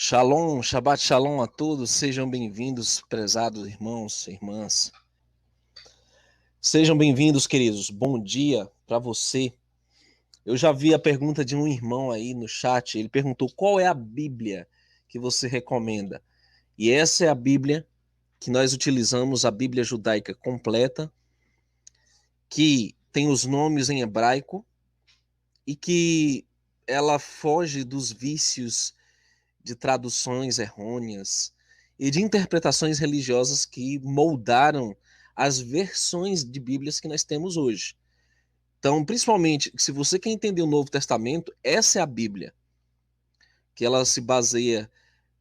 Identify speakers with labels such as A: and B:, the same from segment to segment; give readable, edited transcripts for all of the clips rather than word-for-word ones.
A: Shalom, Shabbat Shalom a todos, sejam bem-vindos, prezados irmãos e irmãs. Sejam bem-vindos, queridos, bom dia para você. Eu já vi a pergunta de um irmão aí no chat, ele perguntou qual é a Bíblia que você recomenda. E essa é a Bíblia que nós utilizamos, a Bíblia judaica completa, que tem os nomes em hebraico e que ela foge dos vícios de traduções errôneas e de interpretações religiosas que moldaram as versões de Bíblias que nós temos hoje. Então, principalmente, se você quer entender o Novo Testamento, essa é a Bíblia, que ela se baseia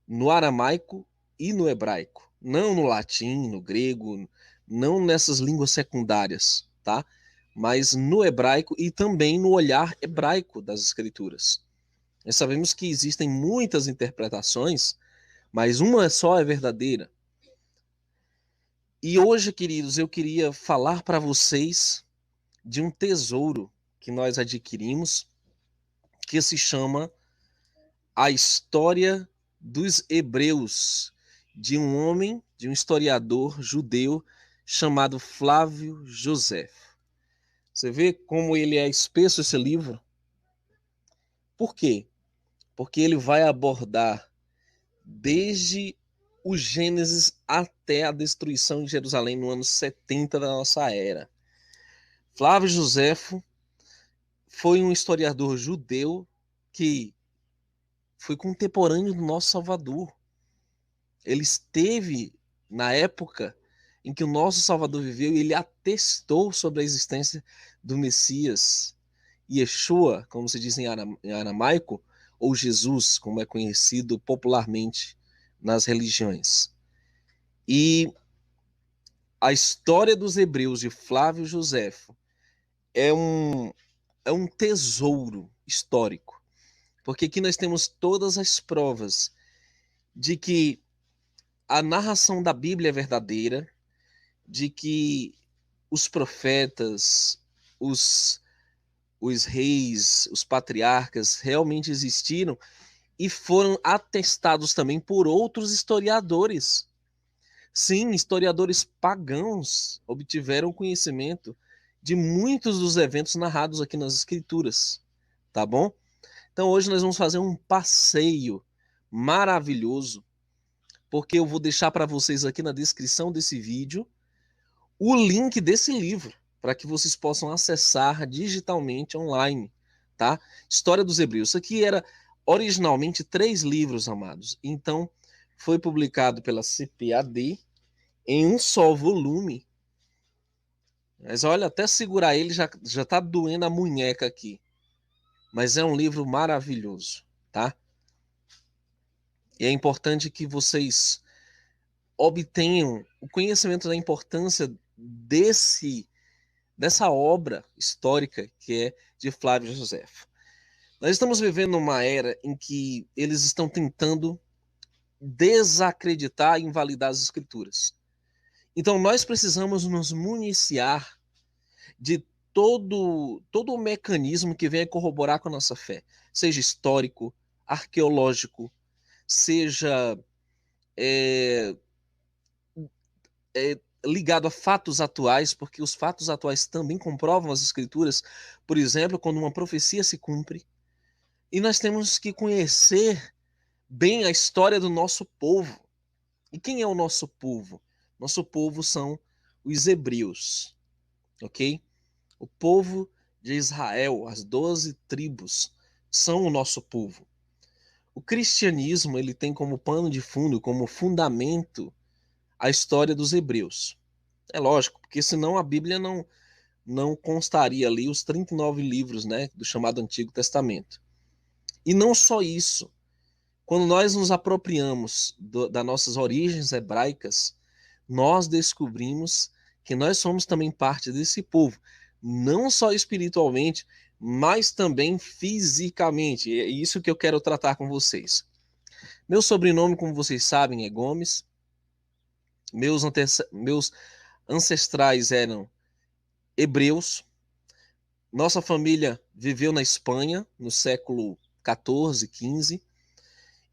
A: no aramaico e no hebraico, não no latim, no grego, não nessas línguas secundárias, tá? Mas no hebraico e também no olhar hebraico das escrituras. Nós sabemos que existem muitas interpretações, mas uma só é verdadeira. E hoje, queridos, eu queria falar para vocês de um tesouro que nós adquirimos, que se chama A História dos Hebreus, de um homem, de um historiador judeu chamado Flávio Josefo. Você vê como ele é espesso esse livro? Por quê? Porque ele vai abordar desde o Gênesis até a destruição de Jerusalém no ano 70 da nossa era. Flávio Josefo foi um historiador judeu que foi contemporâneo do nosso Salvador. Ele esteve na época em que o nosso Salvador viveu e ele atestou sobre a existência do Messias, Yeshua, como se diz em aramaico, ou Jesus, como é conhecido popularmente nas religiões. E a história dos hebreus de Flávio Josefo é um tesouro histórico, porque aqui nós temos todas as provas de que a narração da Bíblia é verdadeira, de que os profetas, os reis, os patriarcas realmente existiram e foram atestados também por outros historiadores. Sim, historiadores pagãos obtiveram conhecimento de muitos dos eventos narrados aqui nas Escrituras, tá bom? Então hoje nós vamos fazer um passeio maravilhoso, porque eu vou deixar para vocês aqui na descrição desse vídeo o link desse livro, para que vocês possam acessar digitalmente online, tá? História dos Hebreus. Isso aqui era originalmente 3 livros, amados. Então foi publicado pela CPAD em um só volume. Mas olha, até segurar ele já tá doendo a munheca aqui. Mas é um livro maravilhoso, tá? E é importante que vocês obtenham o conhecimento da importância dessa obra histórica que é de Flávio Josefo. Nós estamos vivendo uma era em que eles estão tentando desacreditar e invalidar as escrituras. Então nós precisamos nos municiar de todo o mecanismo que venha corroborar com a nossa fé, seja histórico, arqueológico, seja é, ligado a fatos atuais, porque os fatos atuais também comprovam as escrituras, por exemplo, quando uma profecia se cumpre. E nós temos que conhecer bem a história do nosso povo. E quem é o nosso povo? Nosso povo são os hebreus, ok? O povo de Israel, as 12 tribos, são o nosso povo. O cristianismo ele tem como pano de fundo, como fundamento, a história dos hebreus. É lógico, porque senão a Bíblia não constaria ali os 39 livros, né, do chamado Antigo Testamento. E não só isso. Quando nós nos apropriamos das nossas origens hebraicas, nós descobrimos que nós somos também parte desse povo, não só espiritualmente, mas também fisicamente. É isso que eu quero tratar com vocês. Meu sobrenome, como vocês sabem, é Gomes. Meus ancestrais eram hebreus. Nossa família viveu na Espanha no século 14, 15.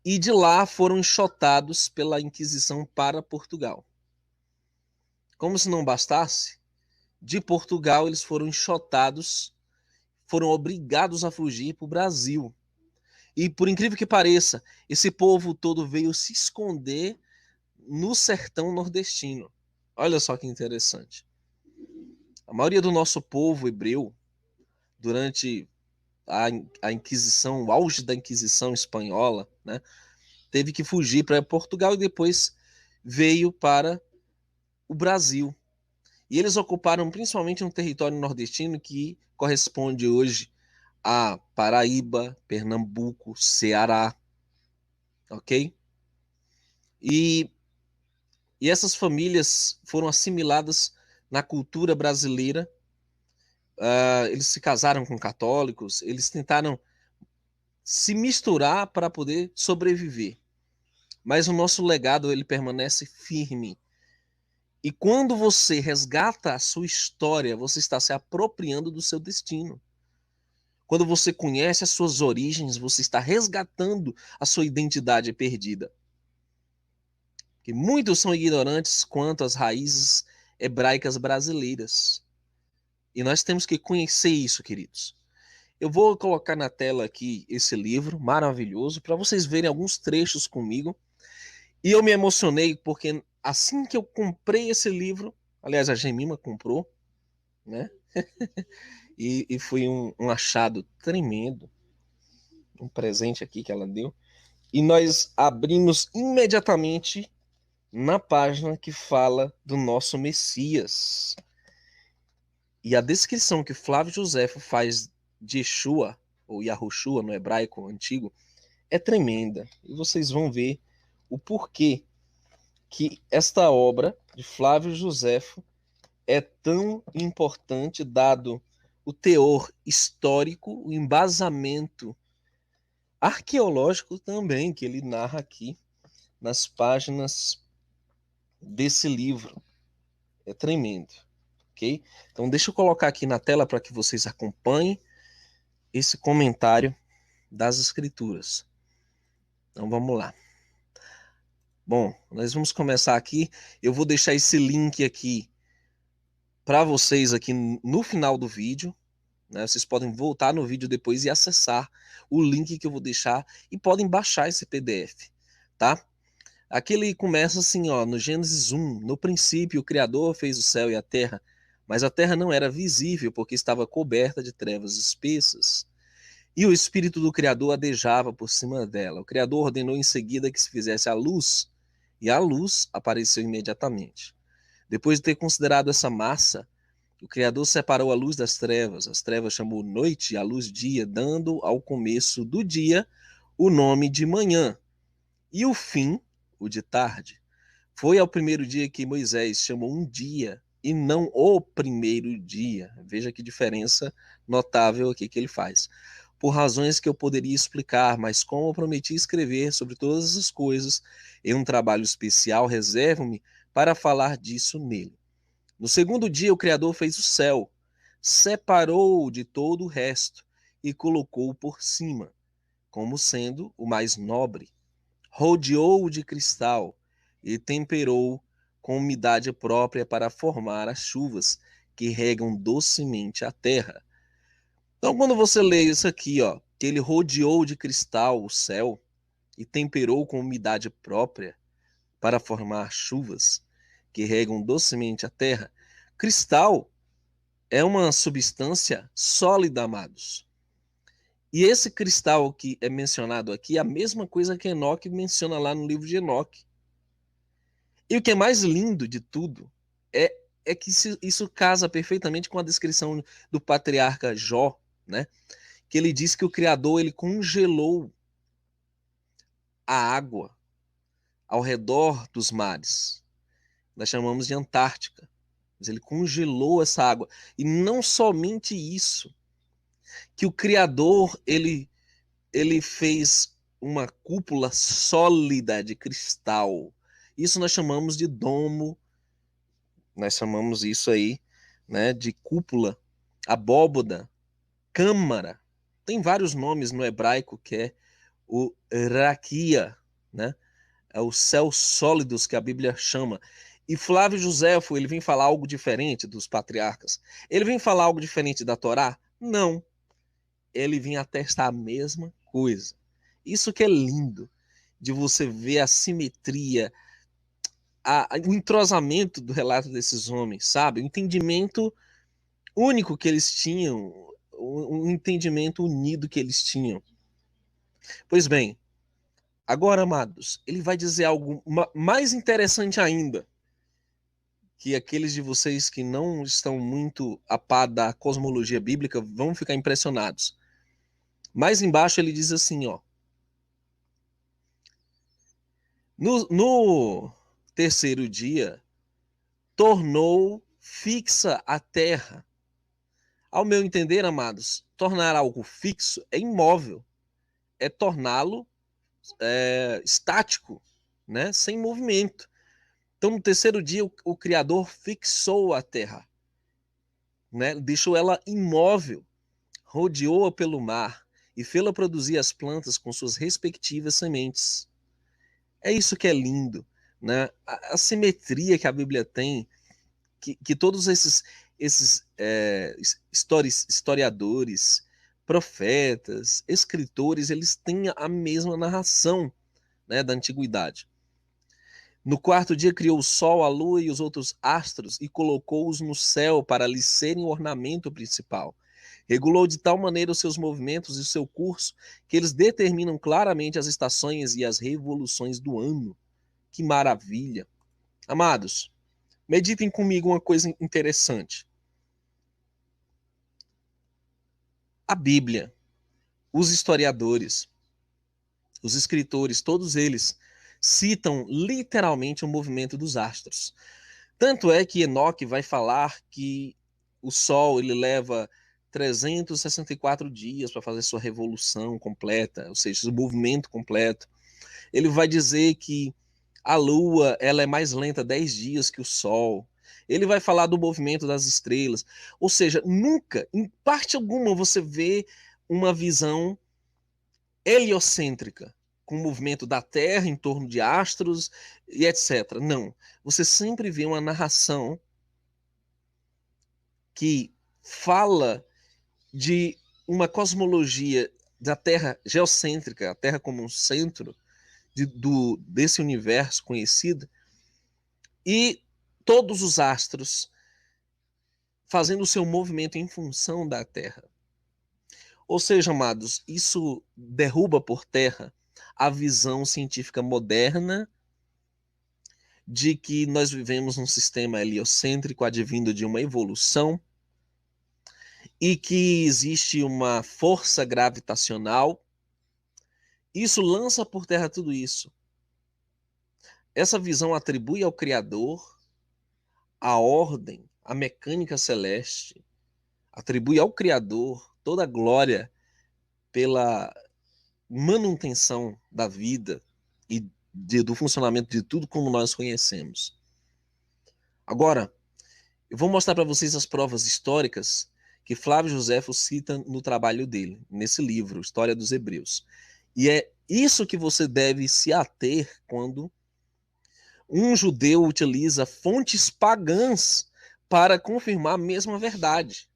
A: e de lá foram enxotados pela Inquisição para Portugal. Como se não bastasse, de Portugal eles foram enxotados, foram obrigados a fugir para o Brasil. E por incrível que pareça, esse povo todo veio se esconder no sertão nordestino. Olha só que interessante. A maioria do nosso povo hebreu, durante a Inquisição, o auge da Inquisição espanhola, né, teve que fugir para Portugal e depois veio para o Brasil. E eles ocuparam principalmente um território nordestino que corresponde hoje a Paraíba, Pernambuco, Ceará, ok? E, e essas famílias foram assimiladas na cultura brasileira. Eles se casaram com católicos, eles tentaram se misturar para poder sobreviver. Mas o nosso legado ele permanece firme. E quando você resgata a sua história, você está se apropriando do seu destino. Quando você conhece as suas origens, você está resgatando a sua identidade perdida. Que muitos são ignorantes quanto às raízes hebraicas brasileiras. E nós temos que conhecer isso, queridos. Eu vou colocar na tela aqui esse livro maravilhoso para vocês verem alguns trechos comigo. E eu me emocionei porque assim que eu comprei esse livro, aliás, a Gemima comprou, né? E foi um achado tremendo, um presente aqui que ela deu. E nós abrimos imediatamente na página que fala do nosso Messias. E a descrição que Flávio Josefo faz de Yeshua, ou Yahushua no hebraico antigo, é tremenda. E vocês vão ver o porquê que esta obra de Flávio Josefo é tão importante, dado o teor histórico, o embasamento arqueológico também que ele narra aqui nas páginas desse livro. É tremendo, ok? Então deixa eu colocar aqui na tela para que vocês acompanhem esse comentário das escrituras. Então vamos lá. Bom, nós vamos começar aqui. Eu vou deixar esse link aqui para vocês aqui no final do vídeo, né? Vocês podem voltar no vídeo depois e acessar o link que eu vou deixar e podem baixar esse PDF, tá? Aqui ele começa assim, ó, no Gênesis 1, no princípio o Criador fez o céu e a terra, mas a terra não era visível porque estava coberta de trevas espessas. E o Espírito do Criador adejava por cima dela. O Criador ordenou em seguida que se fizesse a luz, e a luz apareceu imediatamente. Depois de ter considerado essa massa, o Criador separou a luz das trevas. As trevas chamou noite e a luz dia, dando ao começo do dia o nome de manhã. E o fim, o de tarde. Foi ao primeiro dia que Moisés chamou um dia e não o primeiro dia. Veja que diferença notável aqui que ele faz. Por razões que eu poderia explicar, mas como eu prometi escrever sobre todas as coisas em um trabalho especial, reservo-me para falar disso nele. No segundo dia, o Criador fez o céu, separou-o de todo o resto e colocou-o por cima, como sendo o mais nobre. Rodeou-o de cristal e temperou com umidade própria para formar as chuvas que regam docemente a terra. Então, quando você lê isso aqui, ó, que ele rodeou de cristal o céu e temperou com umidade própria para formar chuvas que regam docemente a terra, cristal é uma substância sólida, amados. E esse cristal que é mencionado aqui é a mesma coisa que Enoque menciona lá no livro de Enoque. E o que é mais lindo de tudo é que isso casa perfeitamente com a descrição do patriarca Jó, né? Que ele diz que o Criador ele congelou a água ao redor dos mares. Nós chamamos de Antártica. Mas ele congelou essa água. E não somente isso, que o Criador ele fez uma cúpula sólida de cristal. Isso nós chamamos de domo, nós chamamos isso aí, né, de cúpula, abóboda, câmara. Tem vários nomes no hebraico que é o raquia, né? É os céus sólidos que a Bíblia chama. E Flávio Joséfo, ele vem falar algo diferente dos patriarcas. Ele vem falar algo diferente da Torá? Não. Ele vinha atestar a mesma coisa. Isso que é lindo, de você ver a simetria, o entrosamento do relato desses homens, sabe? O entendimento único que eles tinham, um entendimento unido que eles tinham. Pois bem, agora, amados, ele vai dizer algo mais interessante ainda, que aqueles de vocês que não estão muito a par da cosmologia bíblica vão ficar impressionados. Mais embaixo ele diz assim, ó. No terceiro dia, tornou fixa a terra. Ao meu entender, amados, tornar algo fixo é imóvel, é torná-lo estático, né? Sem movimento. Então, no terceiro dia, o Criador fixou a terra, né? Deixou ela imóvel, rodeou-a pelo mar e fê-la produzir as plantas com suas respectivas sementes. É isso que é lindo, né? A simetria que a Bíblia tem, que todos esses historiadores, profetas, escritores, eles têm a mesma narração, né, da antiguidade. No quarto dia criou o sol, a lua e os outros astros e colocou-os no céu para lhes serem o ornamento principal. Regulou de tal maneira os seus movimentos e o seu curso que eles determinam claramente as estações e as revoluções do ano. Que maravilha! Amados, meditem comigo uma coisa interessante. A Bíblia, os historiadores, os escritores, todos eles citam literalmente o movimento dos astros. Tanto é que Enoque vai falar que o Sol ele leva 364 dias para fazer sua revolução completa, ou seja, o movimento completo. Ele vai dizer que a Lua ela é mais lenta 10 dias que o Sol. Ele vai falar do movimento das estrelas. Ou seja, nunca, em parte alguma, você vê uma visão heliocêntrica, com o movimento da Terra em torno de astros e etc. Não. Você sempre vê uma narração que fala de uma cosmologia da Terra geocêntrica, a Terra como um centro desse universo conhecido, e todos os astros fazendo o seu movimento em função da Terra. Ou seja, amados, isso derruba por terra a visão científica moderna de que nós vivemos num sistema heliocêntrico advindo de uma evolução e que existe uma força gravitacional. Isso lança por terra tudo isso. Essa visão atribui ao Criador a ordem, a mecânica celeste, atribui ao Criador toda a glória pela manutenção da vida e do funcionamento de tudo como nós conhecemos. Agora, eu vou mostrar para vocês as provas históricas que Flávio Joséfo cita no trabalho dele, nesse livro, História dos Hebreus. E é isso que você deve se ater quando um judeu utiliza fontes pagãs para confirmar a mesma verdade.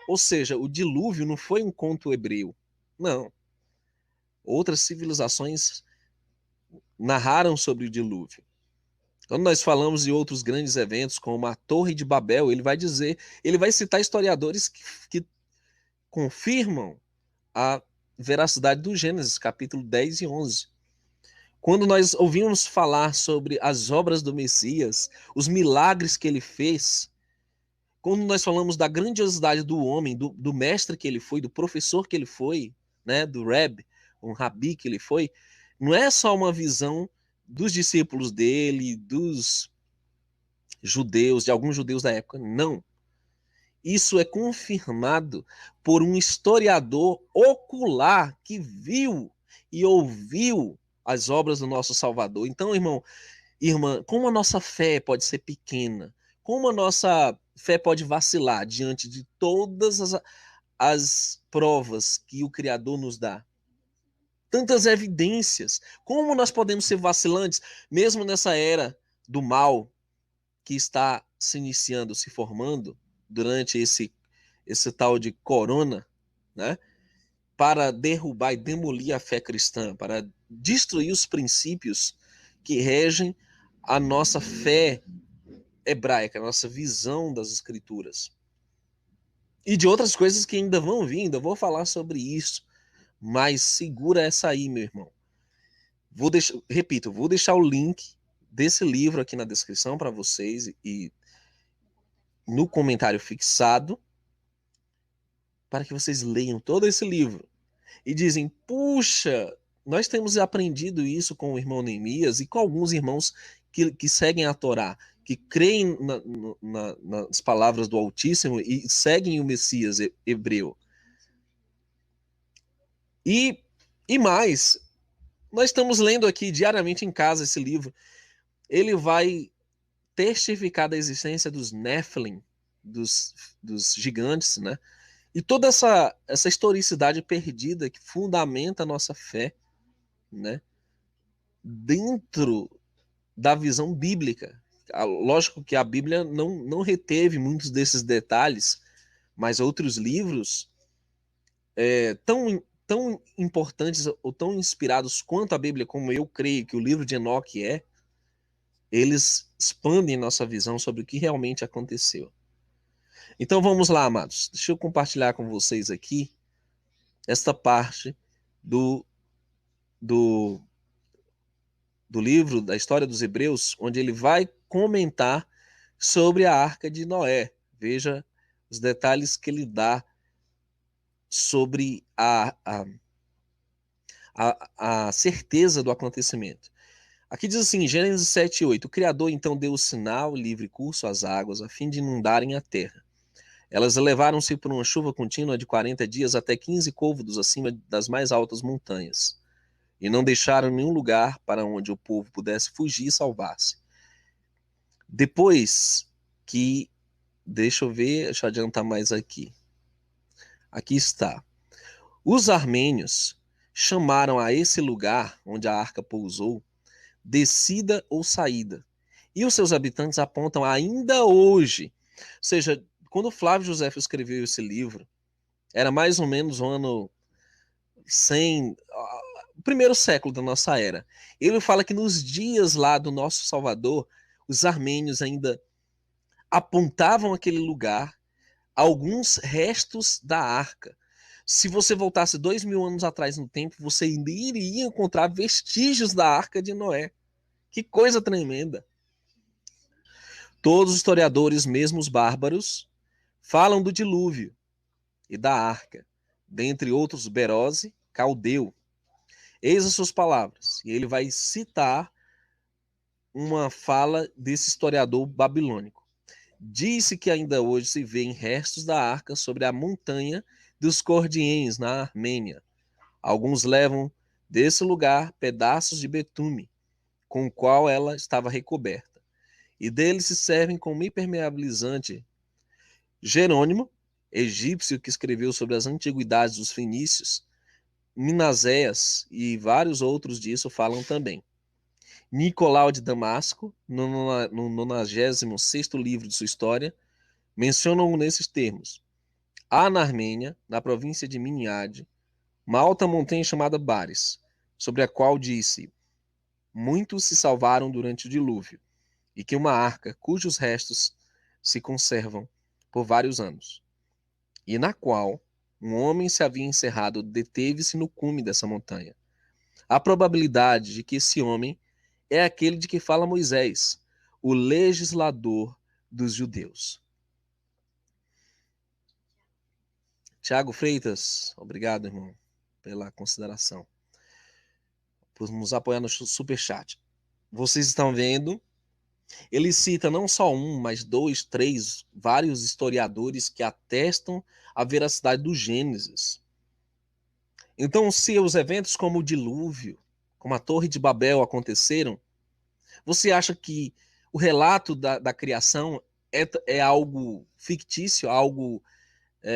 A: Ou seja, o dilúvio não foi um conto hebreu. Não. Outras civilizações narraram sobre o dilúvio. Quando nós falamos de outros grandes eventos, como a Torre de Babel, ele vai citar historiadores que confirmam a veracidade do Gênesis, capítulo 10 e 11. Quando nós ouvimos falar sobre as obras do Messias, os milagres que ele fez, quando nós falamos da grandiosidade do homem, do mestre que ele foi, do professor que ele foi, né, do Reb, um rabi que ele foi, não é só uma visão dos discípulos dele, dos judeus, de alguns judeus da época, não. Isso é confirmado por um historiador ocular que viu e ouviu as obras do nosso Salvador. Então, irmã, como a nossa fé pode ser pequena? Como a nossa fé pode vacilar diante de todas as provas que o Criador nos dá? tantas evidências. Como nós podemos ser vacilantes, mesmo nessa era do mal que está se iniciando, se formando durante esse tal de corona, né? Para derrubar e demolir a fé cristã, para destruir os princípios que regem a nossa fé hebraica, a nossa visão das escrituras. E de outras coisas que ainda vão vir, ainda vou falar sobre isso. Mas segura essa aí, meu irmão. Vou deixar o link desse livro aqui na descrição para vocês e no comentário fixado para que vocês leiam todo esse livro. E dizem, puxa, nós temos aprendido isso com o irmão Neemias e com alguns irmãos que seguem a Torá, que creem nas palavras do Altíssimo e seguem o Messias hebreu. E mais, nós estamos lendo aqui diariamente em casa esse livro. Ele vai testificar da existência dos Nephilim, dos gigantes, né? E toda essa historicidade perdida que fundamenta a nossa fé, né? Dentro da visão bíblica. Lógico que a Bíblia não reteve muitos desses detalhes, mas outros livros tão importantes ou tão inspirados quanto a Bíblia, como eu creio que o livro de Enoque eles expandem nossa visão sobre o que realmente aconteceu. Então vamos lá, amados. Deixa eu compartilhar com vocês aqui esta parte do livro, da história dos Hebreus, onde ele vai comentar sobre a Arca de Noé. Veja os detalhes que ele dá sobre a certeza do acontecimento. Aqui diz assim, Gênesis 7:8, o Criador então deu o sinal, livre curso às águas, a fim de inundarem a terra. Elas elevaram-se por uma chuva contínua de 40 dias até 15 côvados acima das mais altas montanhas, e não deixaram nenhum lugar para onde o povo pudesse fugir e salvar-se. Depois que, deixa eu adiantar mais aqui. Aqui está. Os armênios chamaram a esse lugar onde a arca pousou descida ou saída. E os seus habitantes apontam ainda hoje. Ou seja, quando Flávio Josefo escreveu esse livro, era mais ou menos o ano 100, o primeiro século da nossa era. Ele fala que nos dias lá do nosso Salvador, os armênios ainda apontavam aquele lugar, alguns restos da arca. Se você voltasse 2000 anos atrás no tempo, você ainda iria encontrar vestígios da arca de Noé. Que coisa tremenda. Todos os historiadores, mesmo os bárbaros, falam do dilúvio e da arca, dentre outros Berose, Caldeu. Eis as suas palavras. E ele vai citar uma fala desse historiador babilônico. Disse que ainda hoje se vêem restos da arca sobre a montanha dos Cordiens, na Armênia. Alguns levam desse lugar pedaços de betume, com o qual ela estava recoberta, e deles se servem como impermeabilizante. Jerônimo, egípcio que escreveu sobre as antiguidades dos fenícios, Minaséias e vários outros disso falam também. Nicolau de Damasco, no 96º livro de sua história, mencionam nesses termos. Há na Armênia, na província de Miniade, uma alta montanha chamada Bares, sobre a qual disse: muitos se salvaram durante o dilúvio, e que uma arca, cujos restos se conservam por vários anos, e na qual um homem se havia encerrado, deteve-se no cume dessa montanha. A probabilidade de que esse homem é aquele de que fala Moisés, o legislador dos judeus. Tiago Freitas, obrigado, irmão, pela consideração, por nos apoiar no superchat. Vocês estão vendo, ele cita não só um, mas dois, três, vários historiadores que atestam a veracidade do Gênesis. Então, se os eventos como o dilúvio, como a Torre de Babel aconteceram, você acha que o relato da criação é algo fictício, algo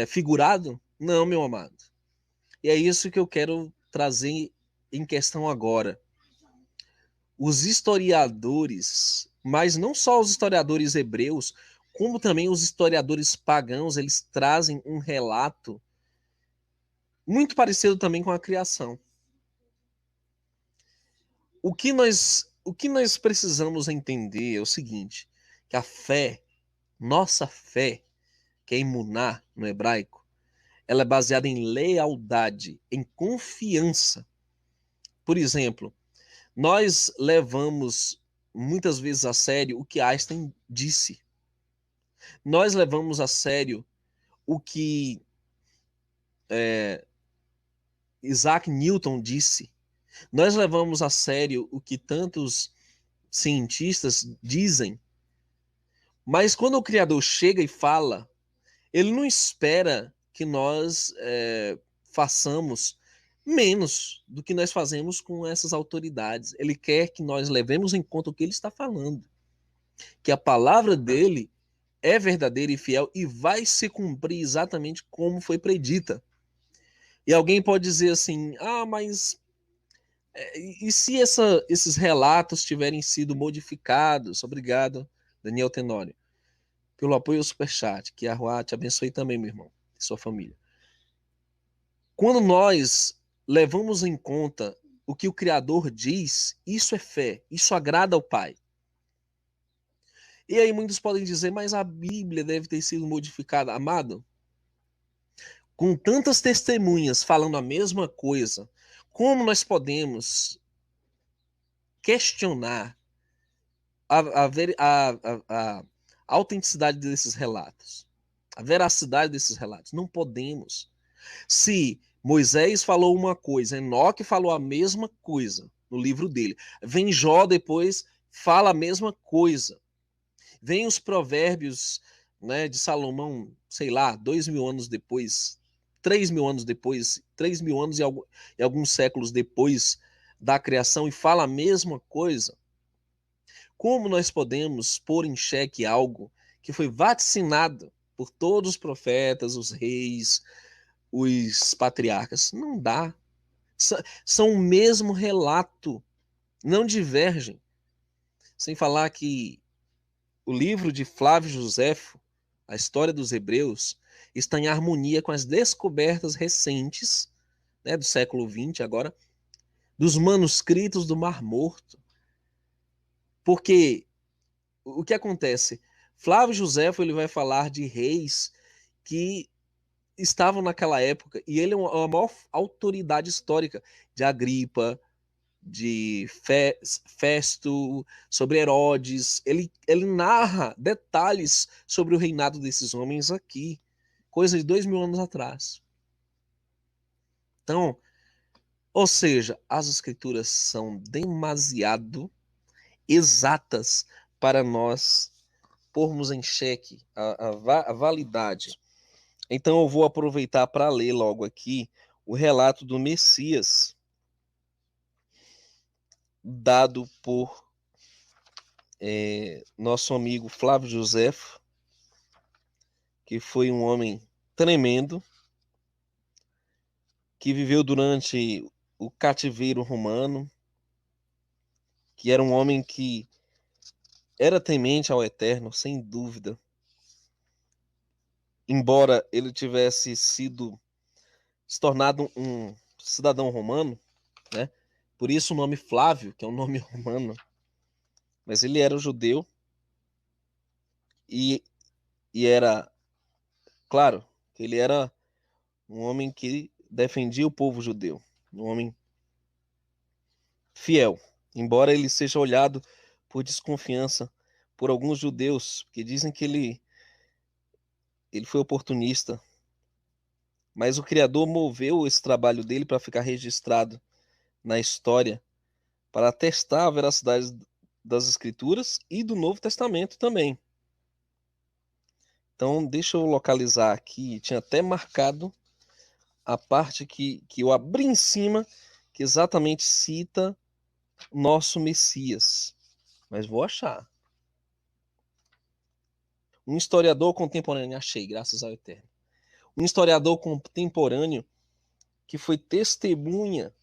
A: figurado? Não, meu amado. E é isso que eu quero trazer em questão agora. Os historiadores, mas não só os historiadores hebreus, como também os historiadores pagãos, eles trazem um relato muito parecido também com a criação. O que nós precisamos entender é o seguinte, que a fé, nossa fé, que é imuná no hebraico, ela é baseada em lealdade, em confiança. Por exemplo, nós levamos muitas vezes a sério o que Einstein disse. Nós levamos a sério o que Isaac Newton disse. Nós levamos a sério o que tantos cientistas dizem. Mas quando o Criador chega e fala, ele não espera que nós façamos menos do que nós fazemos com essas autoridades. Ele quer que nós levemos em conta o que ele está falando. Que a palavra dele é verdadeira e fiel e vai se cumprir exatamente como foi predita. E alguém pode dizer assim, mas e se esses relatos tiverem sido modificados? Obrigado, Daniel Tenório, pelo apoio ao Superchat. Que a Rua te abençoe também, meu irmão, e sua família. Quando nós levamos em conta o que o Criador diz, isso é fé, isso agrada ao Pai. E aí muitos podem dizer, mas a Bíblia deve ter sido modificada. Amado, com tantas testemunhas falando a mesma coisa, como nós podemos questionar a autenticidade desses relatos, a veracidade desses relatos? Não podemos. Se Moisés falou uma coisa, Enoque falou a mesma coisa no livro dele, vem Jó depois, fala a mesma coisa, vem os provérbios, né, de Salomão, sei lá, 2.000 anos depois, 3.000 anos depois, 3.000 anos e alguns séculos depois da criação, e fala a mesma coisa. Como nós podemos pôr em xeque algo que foi vaticinado por todos os profetas, os reis, os patriarcas? Não dá. São o mesmo relato, não divergem. Sem falar que o livro de Flávio Josefo, A História dos Hebreus, está em harmonia com as descobertas recentes, né, do século XX agora, dos manuscritos do Mar Morto. Porque o que acontece? Flávio Josefo ele vai falar de reis que estavam naquela época, e ele é a maior autoridade histórica de Agripa, de Festo, sobre Herodes. Ele narra detalhes sobre o reinado desses homens aqui, coisa de 2.000 anos atrás. Então, ou seja, as escrituras são demasiado exatas para nós pormos em xeque a validade. Então eu vou aproveitar para ler logo aqui o relato do Messias, dado por nosso amigo Flávio Josefo, que foi um homem tremendo, que viveu durante o cativeiro romano, que era um homem que era temente ao Eterno, sem dúvida. Embora ele tivesse se tornado um cidadão romano, né? Por isso o nome Flávio, que é um nome romano, mas ele era judeu e era, claro, ele era um homem que defendia o povo judeu, um homem fiel, embora ele seja olhado por desconfiança por alguns judeus que dizem que ele foi oportunista, mas o Criador moveu esse trabalho dele para ficar registrado na história, para testar a veracidade das Escrituras e do Novo Testamento também. Então, deixa eu localizar aqui, tinha até marcado a parte que eu abri em cima, que exatamente cita nosso Messias. Mas vou achar. Um historiador contemporâneo, achei, graças ao Eterno. Um historiador contemporâneo que foi testemunha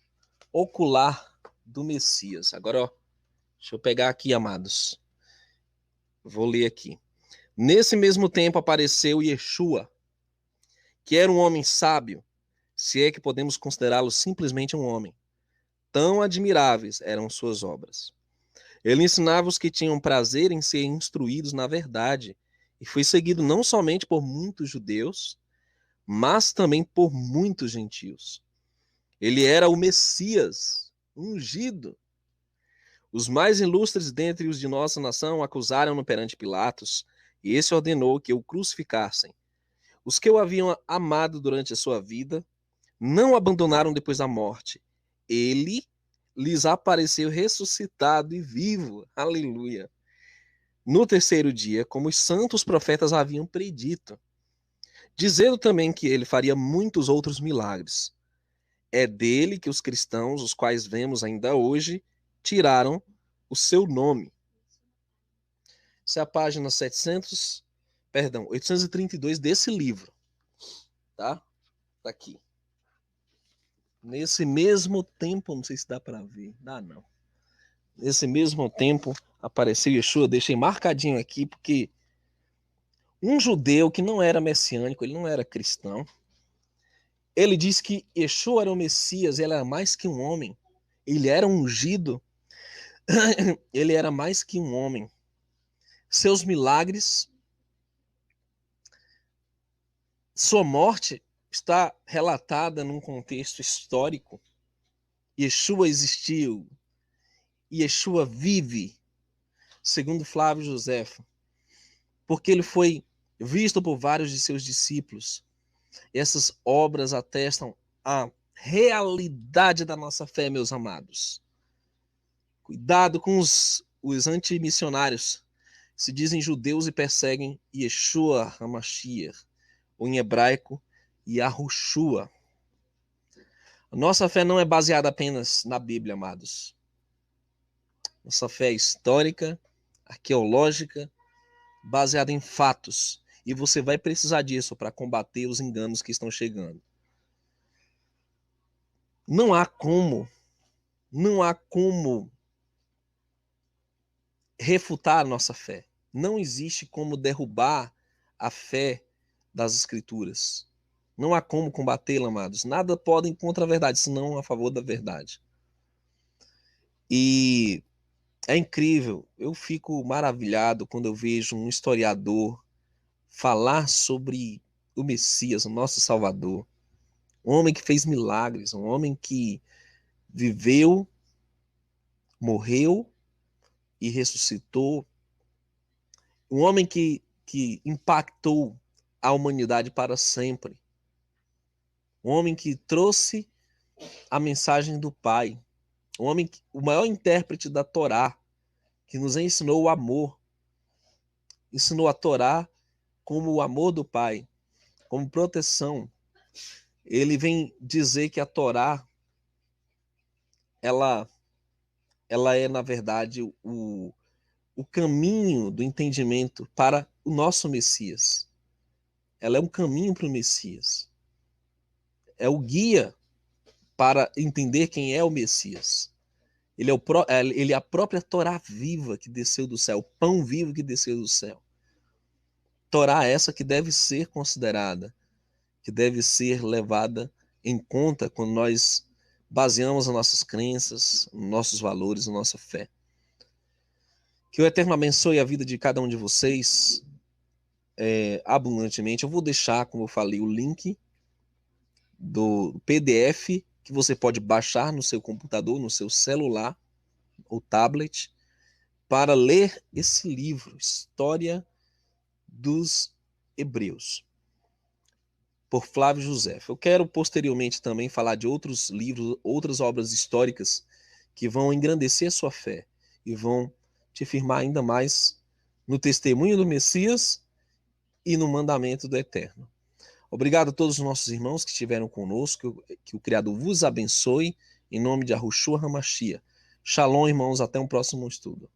A: ocular do Messias. Agora, ó, deixa eu pegar aqui, amados. Vou ler aqui. Nesse mesmo tempo apareceu Yeshua, que era um homem sábio, se é que podemos considerá-lo simplesmente um homem. Tão admiráveis eram suas obras. Ele ensinava os que tinham prazer em ser instruídos na verdade, e foi seguido não somente por muitos judeus, mas também por muitos gentios. Ele era o Messias, ungido. Os mais ilustres dentre os de nossa nação acusaram-no perante Pilatos, e esse ordenou que o crucificassem. Os que o haviam amado durante a sua vida não o abandonaram depois da morte. Ele lhes apareceu ressuscitado e vivo. Aleluia. No terceiro dia, como os santos profetas haviam predito, dizendo também que ele faria muitos outros milagres. É dele que os cristãos, os quais vemos ainda hoje, tiraram o seu nome. Essa é a página 832 desse livro. Tá? Tá aqui. Nesse mesmo tempo, não sei se dá para ver, dá não. Nesse mesmo tempo apareceu Yeshua, deixei marcadinho aqui, porque um judeu que não era messiânico, ele não era cristão, ele disse que Yeshua era o Messias, ele era mais que um homem, ele era ungido, ele era mais que um homem. Seus milagres, sua morte está relatada num contexto histórico. Yeshua existiu, Yeshua vive, segundo Flávio Josefo, porque ele foi visto por vários de seus discípulos. Essas obras atestam a realidade da nossa fé, meus amados. Cuidado com os antimissionários. Se dizem judeus e perseguem Yeshua HaMashiach, ou em hebraico, Yahushua. A nossa fé não é baseada apenas na Bíblia, amados. Nossa fé é histórica, arqueológica, baseada em fatos. E você vai precisar disso para combater os enganos que estão chegando. Não há como refutar a nossa fé. Não existe como derrubar a fé das Escrituras. Não há como combatê-la, amados. Nada podem contra a verdade, senão a favor da verdade. E é incrível, eu fico maravilhado quando eu vejo um historiador falar sobre o Messias, o nosso Salvador. Um homem que fez milagres, um homem que viveu, morreu e ressuscitou. Um homem que impactou a humanidade para sempre. Um homem que trouxe a mensagem do Pai. Um homem, o maior intérprete da Torá, que nos ensinou o amor. Ensinou a Torá como o amor do Pai, como proteção. Ele vem dizer que a Torá, ela é, na verdade, o caminho do entendimento para o nosso Messias. Ela é um caminho para o Messias. É o guia para entender quem é o Messias. Ele é a própria Torá viva que desceu do céu, o pão vivo que desceu do céu. Torá essa que deve ser considerada, que deve ser levada em conta quando nós baseamos as nossas crenças, nossos valores, a nossa fé. Que o Eterno abençoe a vida de cada um de vocês abundantemente. Eu vou deixar, como eu falei, o link do PDF que você pode baixar no seu computador, no seu celular ou tablet, para ler esse livro, História dos Hebreus, por Flávio Josefo. Eu quero posteriormente também falar de outros livros, outras obras históricas que vão engrandecer a sua fé e vão te firmar ainda mais no testemunho do Messias e no mandamento do Eterno. Obrigado a todos os nossos irmãos que estiveram conosco, que o Criador vos abençoe, em nome de Yahushua HaMashiach. Shalom, irmãos, até um próximo estudo.